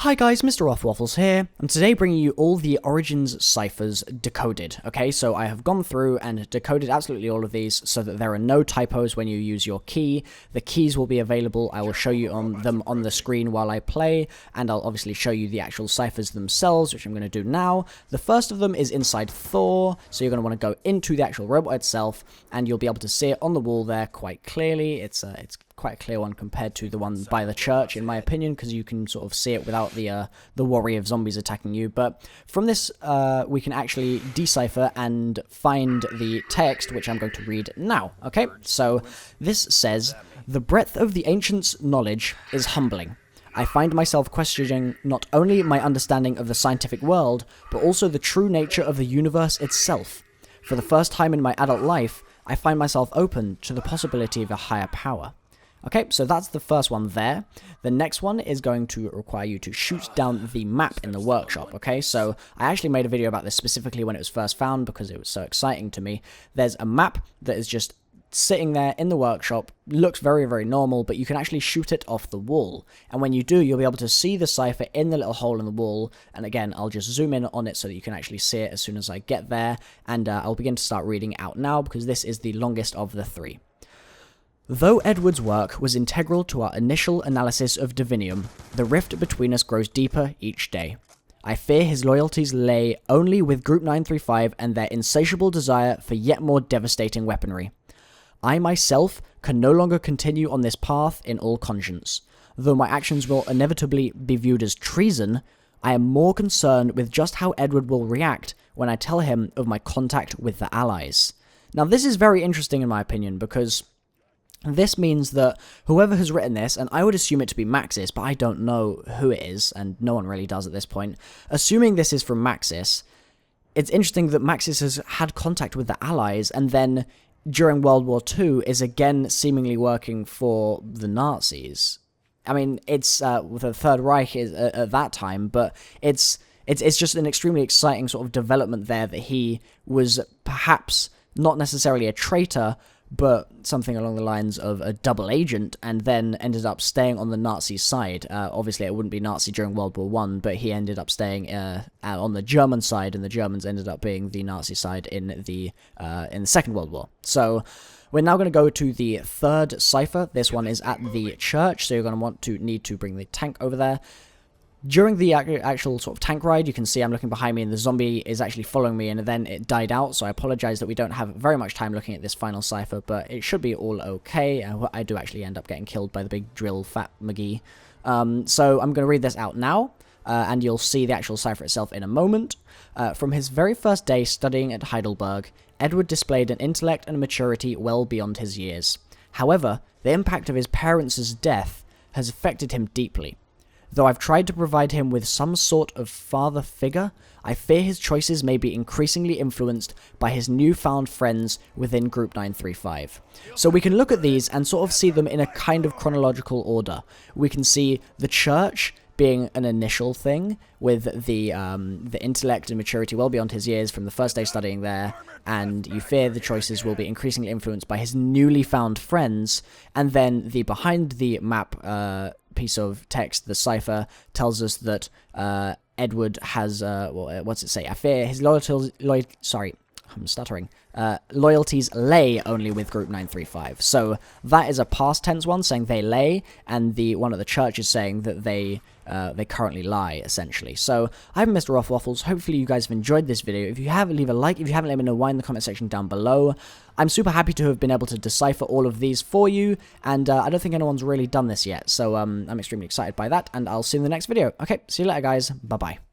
Hi guys, MrRoflWaffles here, and today bringing you all the Origins ciphers decoded. Okay, so I have gone through and decoded absolutely all of these so that there are no typos when you use your key. The keys will be available. I will show you them on the screen while I play, and I'll obviously show you the actual ciphers themselves, which I'm going to do now. The first of them is inside Thor, so you're going to want to go into the actual robot itself, and you'll be able to see it on the wall there quite clearly. It's quite a clear one compared to the one by the church, in my opinion, because you can sort of see it without the worry of zombies attacking you. But from this, we can actually decipher and find the text, which I'm going to read now. Okay, so this says, "The breadth of the ancients' knowledge is humbling. I find myself questioning not only my understanding of the scientific world, but also the true nature of the universe itself. For the first time in my adult life, I find myself open to the possibility of a higher power." Okay, so that's the first one there. The next one is going to require you to shoot down the map in the workshop, okay? So I actually made a video about this specifically when it was first found because it was so exciting to me. There's a map that is just sitting there in the workshop, looks very, very normal, but you can actually shoot it off the wall. And when you do, you'll be able to see the cipher in the little hole in the wall. And again, I'll just zoom in on it so that you can actually see it as soon as I get there. And I'll begin to start reading it out now because this is the longest of the three. "Though Edward's work was integral to our initial analysis of Divinium, the rift between us grows deeper each day. I fear his loyalties lay only with Group 935 and their insatiable desire for yet more devastating weaponry. I myself can no longer continue on this path in all conscience. Though my actions will inevitably be viewed as treason, I am more concerned with just how Edward will react when I tell him of my contact with the Allies." Now this is very interesting in my opinion because this means that whoever has written this, and I would assume it to be Maxis, but I don't know who it is, and no one really does at this point. Assuming this is from Maxis, it's interesting that Maxis has had contact with the Allies, and then during World War II is again seemingly working for the Nazis. I mean, it's the Third Reich is, at that time, but it's just an extremely exciting sort of development there that he was perhaps not necessarily a traitor, but something along the lines of a double agent, and then ended up staying on the Nazi side. Obviously, it wouldn't be Nazi during World War I, but he ended up staying on the German side, and the Germans ended up being the Nazi side in the Second World War. So we're now going to go to the third cipher. This one is at the church, so you're going to need to bring the tank over there. During the actual sort of tank ride, you can see I'm looking behind me and the zombie is actually following me, and then it died out, so I apologize that we don't have very much time looking at this final cipher, but it should be all okay. I do actually end up getting killed by the big drill fat McGee. So I'm going to read this out now, and you'll see the actual cipher itself in a moment. "From his very first day studying at Heidelberg, Edward displayed an intellect and maturity well beyond his years. However, the impact of his parents' death has affected him deeply. Though I've tried to provide him with some sort of father figure, I fear his choices may be increasingly influenced by his newfound friends within Group 935. So we can look at these and sort of see them in a kind of chronological order. We can see the church being an initial thing with the intellect and maturity well beyond his years from the first day studying there, and you fear the choices will be increasingly influenced by his newly found friends, and then the behind the map piece of text, the cipher, tells us that Edward has, what's it say? I fear his loyalties lay only with Group 935. So that is a past tense one saying they lay, and the one at the church is saying that they currently lie, essentially. So I'm MrRoflWaffles. Hopefully you guys have enjoyed this video. If you have, leave a like. If you haven't, let me know why in the comment section down below. I'm super happy to have been able to decipher all of these for you, and I don't think anyone's really done this yet, so I'm extremely excited by that, and I'll see you in the next video. Okay, see you later guys. Bye-bye.